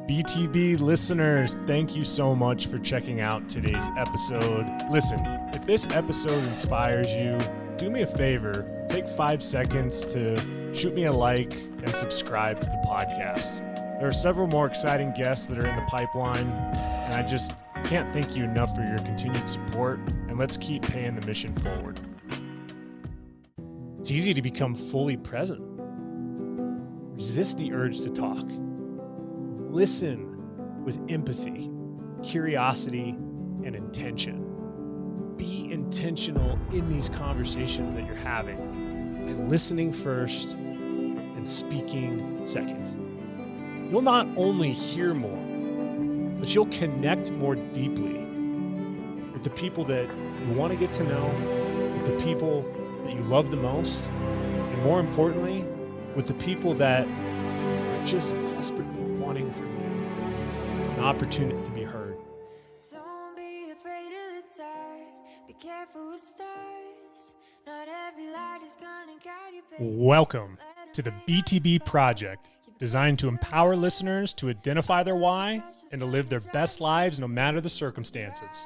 BTB listeners, thank you so much for checking out today's episode. Listen, if this episode inspires you, do me a favor, take 5 seconds to shoot me a like and subscribe to the podcast. There are several more exciting guests that are in the pipeline, and I just can't thank you enough for your continued support, and let's keep paying the mission forward. It's easy to become fully present. Resist the urge to talk. Listen with empathy, curiosity, and intention. Be intentional in these conversations that you're having by listening first and speaking second. You'll not only hear more, but you'll connect more deeply with the people that you want to get to know, with the people that you love the most, and more importantly, with the people that are just desperately wanting from you an opportunity to be heard. Don't be afraid of the dark. Be careful with stars. Not every light is gonna guide you. Welcome to the BTB Project, designed to empower listeners to identify their why and to live their best lives no matter the circumstances.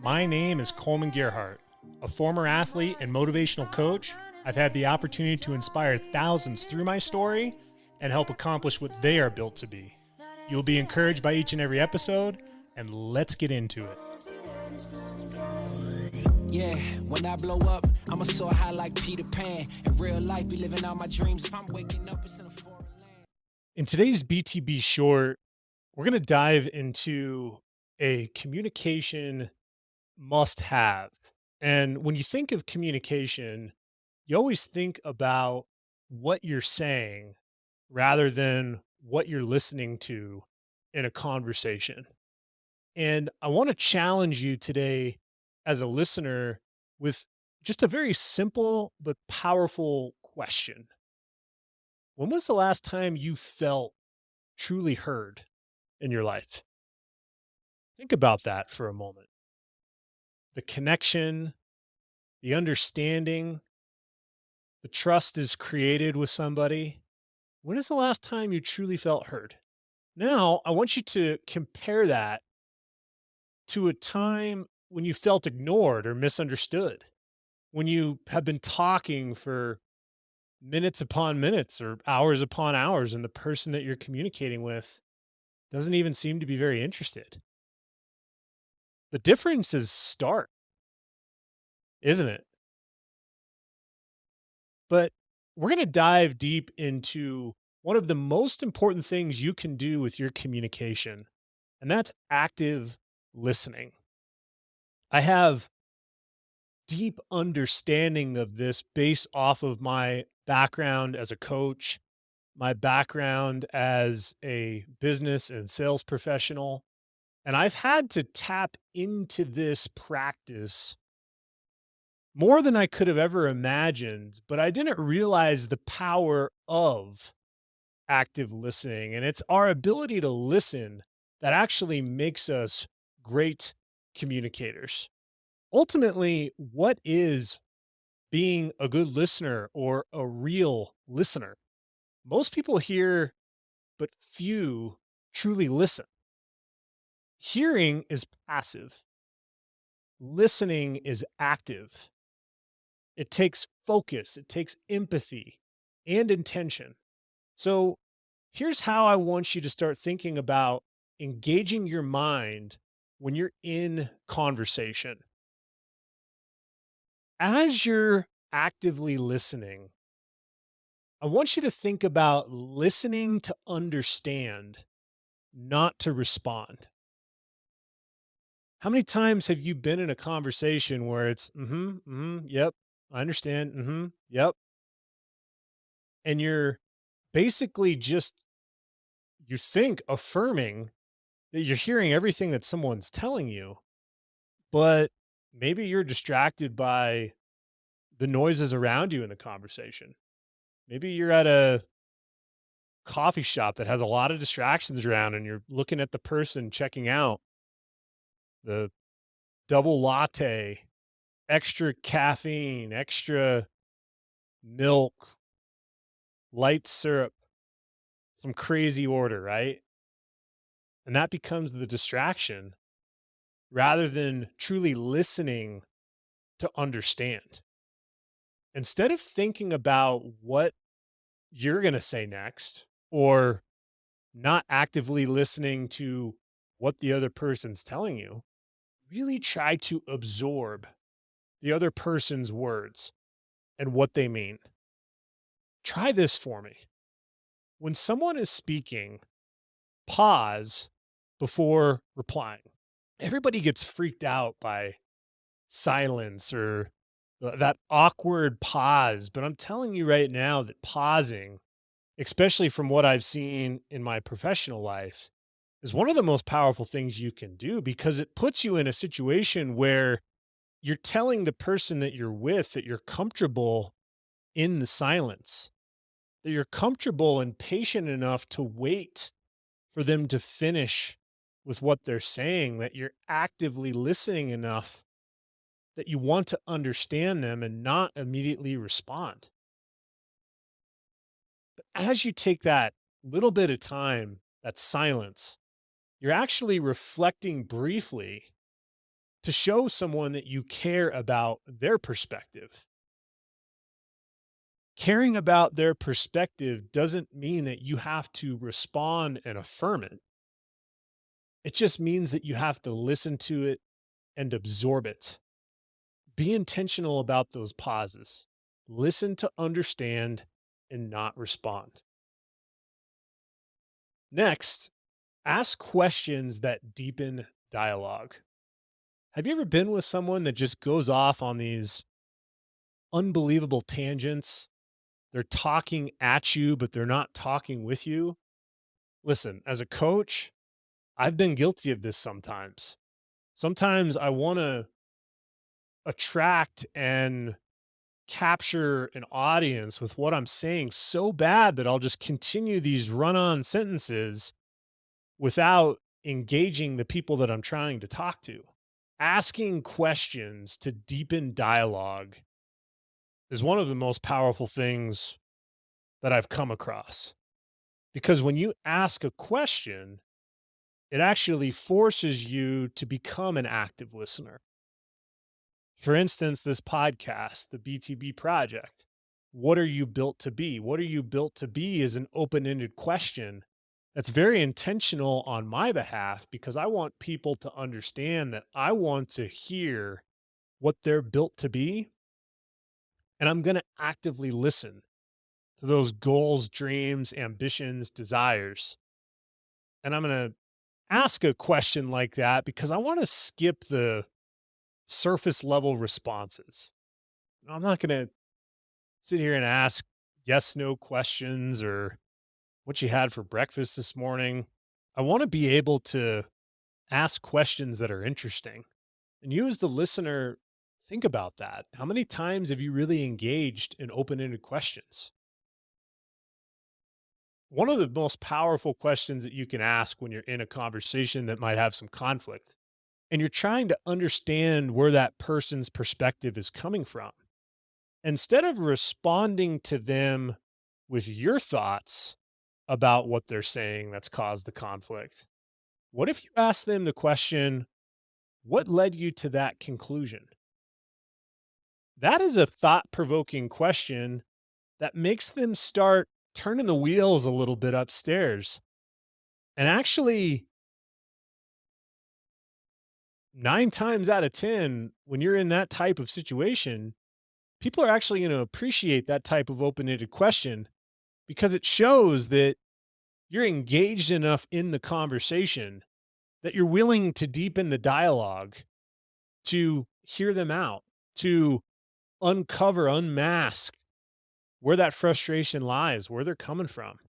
My name is Kollman Gearhart, a former athlete and motivational coach. I've had the opportunity to inspire thousands through my story and help accomplish what they are built to be. You'll be encouraged by each and every episode, and let's get into it. Yeah, when I blow up, I'ma soar high like Peter Pan. In real life, be living out my dreams. If I'm waking up, it's in a foreign land. In today's BTB short, we're going to dive into a communication must-have. And when you think of communication, you always think about what you're saying rather than what you're listening to in a conversation. And I want to challenge you today as a listener with just a very simple but powerful question. When was the last time you felt truly heard in your life? Think about that for a moment. The connection, the understanding, the trust is created with somebody. When is the last time you truly felt heard? Now, I want you to compare that to a time when you felt ignored or misunderstood, when you have been talking for minutes upon minutes or hours upon hours, and the person that you're communicating with doesn't even seem to be very interested. The difference is stark, isn't it? But we're going to dive deep into one of the most important things you can do with your communication, and that's active listening. I have deep understanding of this based off of my background as a coach, my background as a business and sales professional, and I've had to tap into this practice more than I could have ever imagined, but I didn't realize the power of active listening. And it's our ability to listen that actually makes us great communicators. Ultimately, what is being a good listener or a real listener? Most people hear, but few truly listen. Hearing is passive. Listening is active. It takes focus, it takes empathy and intention. So here's how I want you to start thinking about engaging your mind when you're in conversation. As you're actively listening, I want you to think about listening to understand, not to respond. How many times have you been in a conversation where it's, yep, I understand, yep. And you're basically just, you think, affirming that you're hearing everything that someone's telling you, but maybe you're distracted by the noises around you in the conversation. Maybe you're at a coffee shop that has a lot of distractions around and you're looking at the person checking out, the double latte, extra caffeine, extra milk, light syrup, some crazy order, right? And that becomes the distraction rather than truly listening to understand. Instead of thinking about what you're going to say next or not actively listening to what the other person's telling you, really try to absorb the other person's words and what they mean. Try this for me. When someone is speaking, pause before replying. Everybody gets freaked out by silence or that awkward pause. But I'm telling you right now that pausing, especially from what I've seen in my professional life, is one of the most powerful things you can do because it puts you in a situation where you're telling the person that you're with that you're comfortable in the silence, that you're comfortable and patient enough to wait for them to finish with what they're saying, that you're actively listening enough that you want to understand them and not immediately respond. But as you take that little bit of time, that silence, you're actually reflecting briefly to show someone that you care about their perspective. Caring about their perspective doesn't mean that you have to respond and affirm it. It just means that you have to listen to it and absorb it. Be intentional about those pauses. Listen to understand and not respond. Next, ask questions that deepen dialogue. Have you ever been with someone that just goes off on these unbelievable tangents? They're talking at you, but they're not talking with you. Listen, as a coach, I've been guilty of this sometimes. Sometimes I want to attract and capture an audience with what I'm saying so bad that I'll just continue these run on sentences without engaging the people that I'm trying to talk to. Asking questions to deepen dialogue is one of the most powerful things that I've come across. Because when you ask a question, it actually forces you to become an active listener. For instance, this podcast, the BTB Project, what are you built to be? What are you built to be is an open ended question that's very intentional on my behalf because I want people to understand that I want to hear what they're built to be. And I'm going to actively listen to those goals, dreams, ambitions, desires. And I'm going to ask a question like that because I want to skip the surface level responses. I'm not going to sit here and ask yes, no questions or what you had for breakfast this morning. I want to be able to ask questions that are interesting. And you, as the listener, think about that. How many times have you really engaged in open ended questions? One of the most powerful questions that you can ask when you're in a conversation that might have some conflict and you're trying to understand where that person's perspective is coming from. Instead of responding to them with your thoughts about what they're saying that's caused the conflict, what if you ask them the question, what led you to that conclusion? That is a thought provoking question that makes them start turning the wheels a little bit upstairs. And actually, 9 times out of 10, when you're in that type of situation, people are actually going to appreciate that type of open-ended question because it shows that you're engaged enough in the conversation that you're willing to deepen the dialogue, to hear them out, to uncover, unmask where that frustration lies, where they're coming from.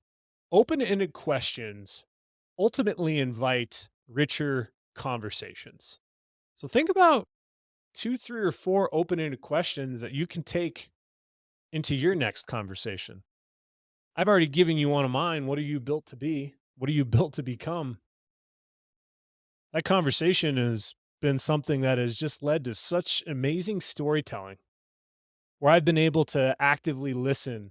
Open-ended questions ultimately invite richer conversations. So think about 2, 3, or 4 open-ended questions that you can take into your next conversation. I've already given you one of mine. What are you built to be? What are you built to become? That conversation has been something that has just led to such amazing storytelling where I've been able to actively listen.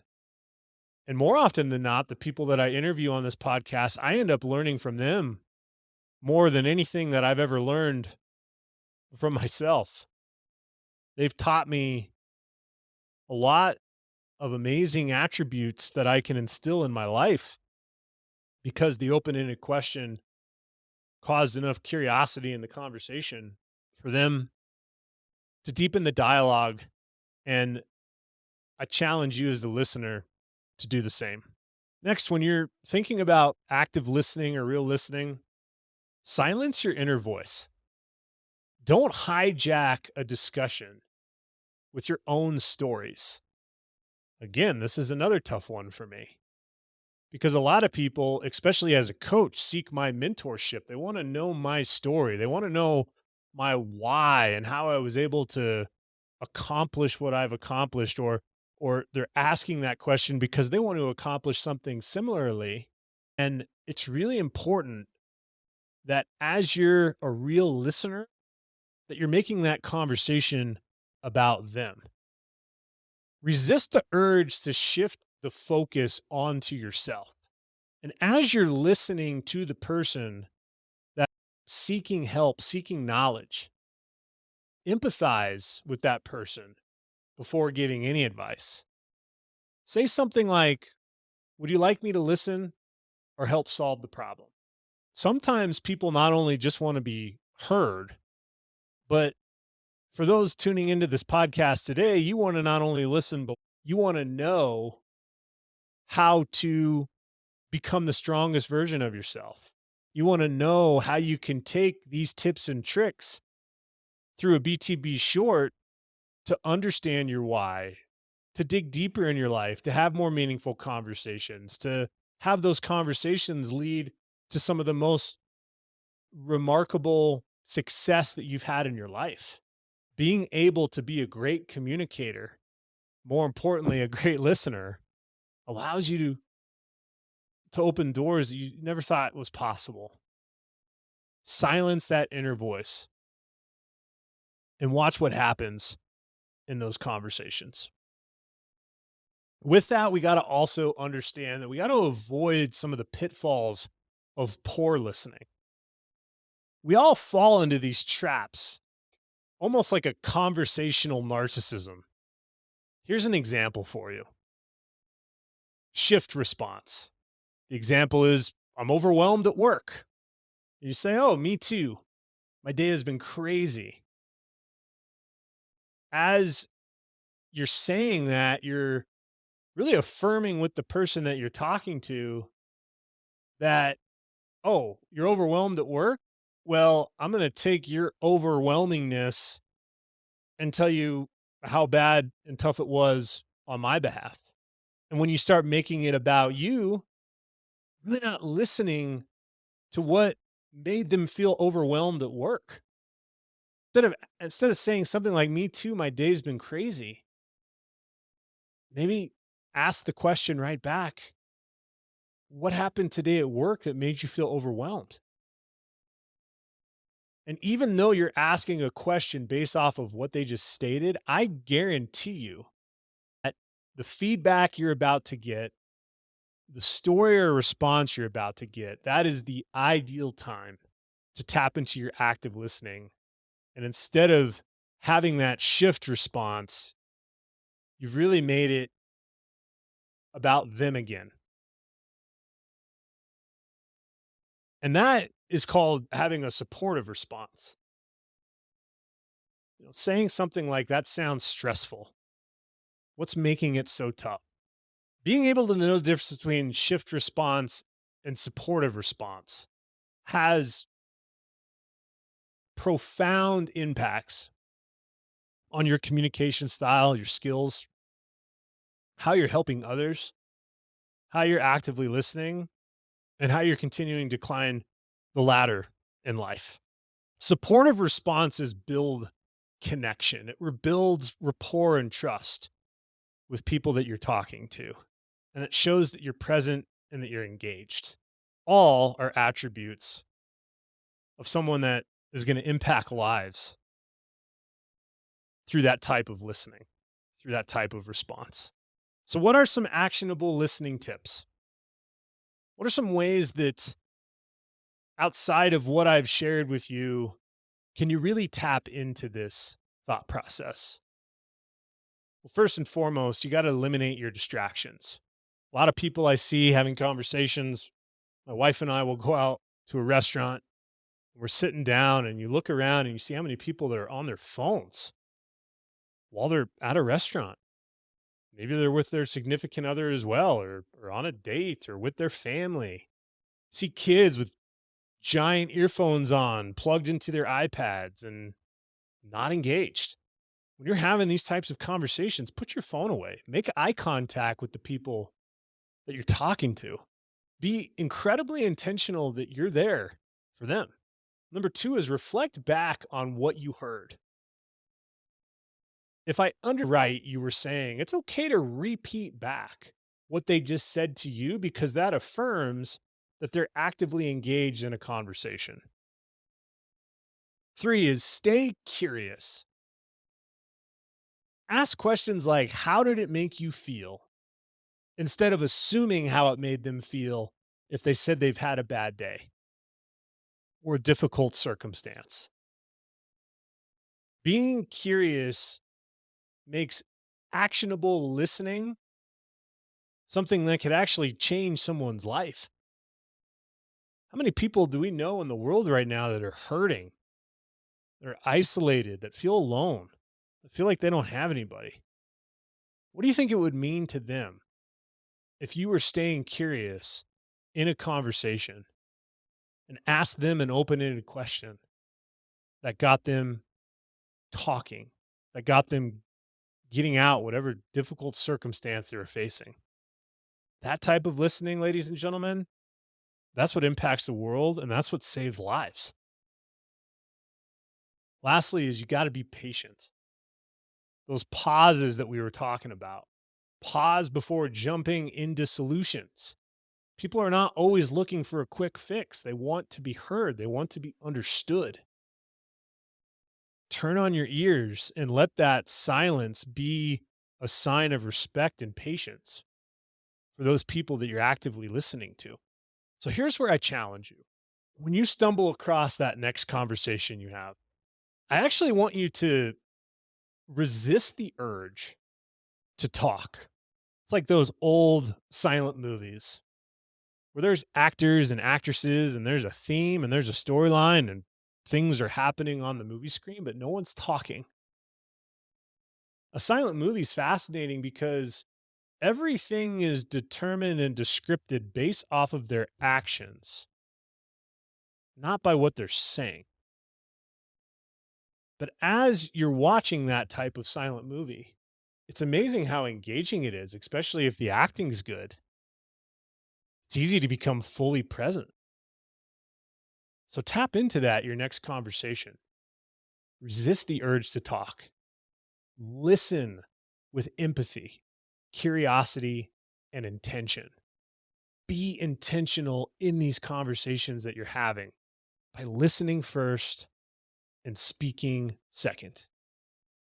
And more often than not, the people that I interview on this podcast, I end up learning from them more than anything that I've ever learned from myself. They've taught me a lot of amazing attributes that I can instill in my life because the open-ended question caused enough curiosity in the conversation for them to deepen the dialogue. And I challenge you as the listener to do the same. Next, when you're thinking about active listening or real listening, silence your inner voice. Don't hijack a discussion with your own stories. Again, this is another tough one for me because a lot of people, especially as a coach, seek my mentorship. They want to know my story. They want to know my why and how I was able to accomplish what I've accomplished, or they're asking that question because they want to accomplish something similarly. And it's really important that as you're a real listener, that you're making that conversation about them. Resist the urge to shift the focus onto yourself. And as you're listening to the person that seeking help, seeking knowledge, empathize with that person before giving any advice. Say something like, "Would you like me to listen or help solve the problem?" Sometimes people not only just want to be heard, but for those tuning into this podcast today, you want to not only listen, but you want to know how to become the strongest version of yourself. You want to know how you can take these tips and tricks through a BTB short to understand your why, to dig deeper in your life, to have more meaningful conversations, to have those conversations lead to some of the most remarkable success that you've had in your life. Being able to be a great communicator, more importantly, a great listener, allows you to open doors that you never thought was possible. Silence that inner voice and watch what happens in those conversations. With that, we got to also understand that we got to avoid some of the pitfalls of poor listening. We all fall into these traps, almost like a conversational narcissism. Here's an example for you. Shift response. The example is, "I'm overwhelmed at work." You say, "Oh, me too. My day has been crazy." As you're saying that, you're really affirming with the person that you're talking to that, "Oh, you're overwhelmed at work? Well, I'm going to take your overwhelmingness and tell you how bad and tough it was on my behalf." And when you start making it about you, really not listening to what made them feel overwhelmed at work. Instead of saying something like, "Me too, my day's been crazy," maybe ask the question right back, "What happened today at work that made you feel overwhelmed?" And even though you're asking a question based off of what they just stated, I guarantee you that the feedback you're about to get, the story or response you're about to get, that is the ideal time to tap into your active listening. And instead of having that shift response, you've really made it about them again. And that is called having a supportive response. Saying something like, "That sounds stressful. What's making it so tough?" Being able to know the difference between shift response and supportive response has profound impacts on your communication style, your skills, how you're helping others, how you're actively listening, and how you're continuing to climb the ladder in life. Supportive responses build connection. It builds rapport and trust with people that you're talking to. And it shows that you're present and that you're engaged. All are attributes of someone that is going to impact lives through that type of listening, through that type of response. So, what are some actionable listening tips? What are some ways that outside of what I've shared with you, can you really tap into this thought process? Well, first and foremost, you got to eliminate your distractions. A lot of people I see having conversations, my wife and I will go out to a restaurant. We're sitting down and you look around and you see how many people that are on their phones while they're at a restaurant. Maybe they're with their significant other as well, or on a date or with their family. See kids with giant earphones on, plugged into their iPads and not engaged. When you're having these types of conversations, put your phone away. Make eye contact with the people that you're talking to. Be incredibly intentional that you're there for them. Number two is reflect back on what you heard. If I underwrite, you were saying it's okay to repeat back what they just said to you because that affirms that they're actively engaged in a conversation. Three is stay curious. Ask questions like, how did it make you feel? Instead of assuming how it made them feel if they said they've had a bad day or a difficult circumstance. Being curious makes actionable listening something that could actually change someone's life. How many people do we know in the world right now that are hurting, that are isolated, that feel alone, that feel like they don't have anybody? What do you think it would mean to them if you were staying curious in a conversation and asked them an open-ended question that got them talking, that got them getting out whatever difficult circumstance they were facing? That type of listening, ladies and gentlemen, that's what impacts the world and that's what saves lives. Lastly, is you got to be patient. Those pauses that we were talking about. Pause before jumping into solutions. People are not always looking for a quick fix. They want to be heard. They want to be understood. Turn on your ears and let that silence be a sign of respect and patience for those people that you're actively listening to. So here's where I challenge you. When you stumble across that next conversation you have, I actually want you to resist the urge to talk. It's like those old silent movies where there's actors and actresses and there's a theme and there's a storyline and things are happening on the movie screen, but no one's talking. A silent movie is fascinating because everything is determined and descripted based off of their actions, not by what they're saying. But as you're watching that type of silent movie, it's amazing how engaging it is, especially if the acting's good. It's easy to become fully present. So tap into that your next conversation. Resist the urge to talk. Listen with empathy, curiosity, and intention. Be intentional in these conversations that you're having by listening first and speaking second.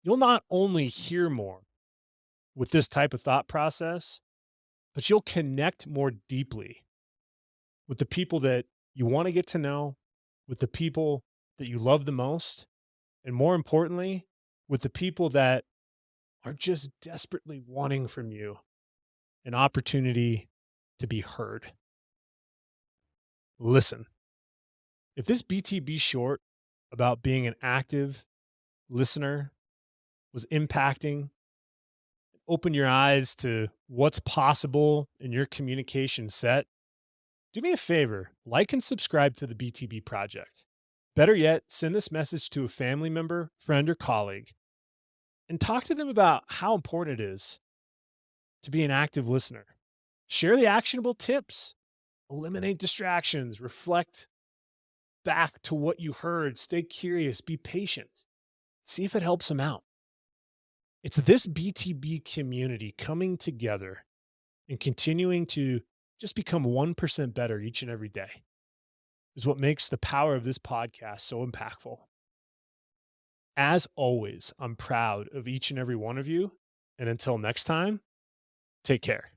You'll not only hear more with this type of thought process, but you'll connect more deeply with the people that you want to get to know, with the people that you love the most, and more importantly, with the people that are just desperately wanting from you an opportunity to be heard. Listen, if this BTB short about being an active listener was impacting, open your eyes to what's possible in your communication set, do me a favor, like and subscribe to the BTB Project. Better yet, send this message to a family member, friend, or colleague, and talk to them about how important it is to be an active listener. Share the actionable tips, eliminate distractions, reflect back to what you heard, stay curious, be patient, see if it helps them out. It's this BTB community coming together and continuing to just become 1% better each and every day is what makes the power of this podcast so impactful. As always, I'm proud of each and every one of you. And until next time, take care.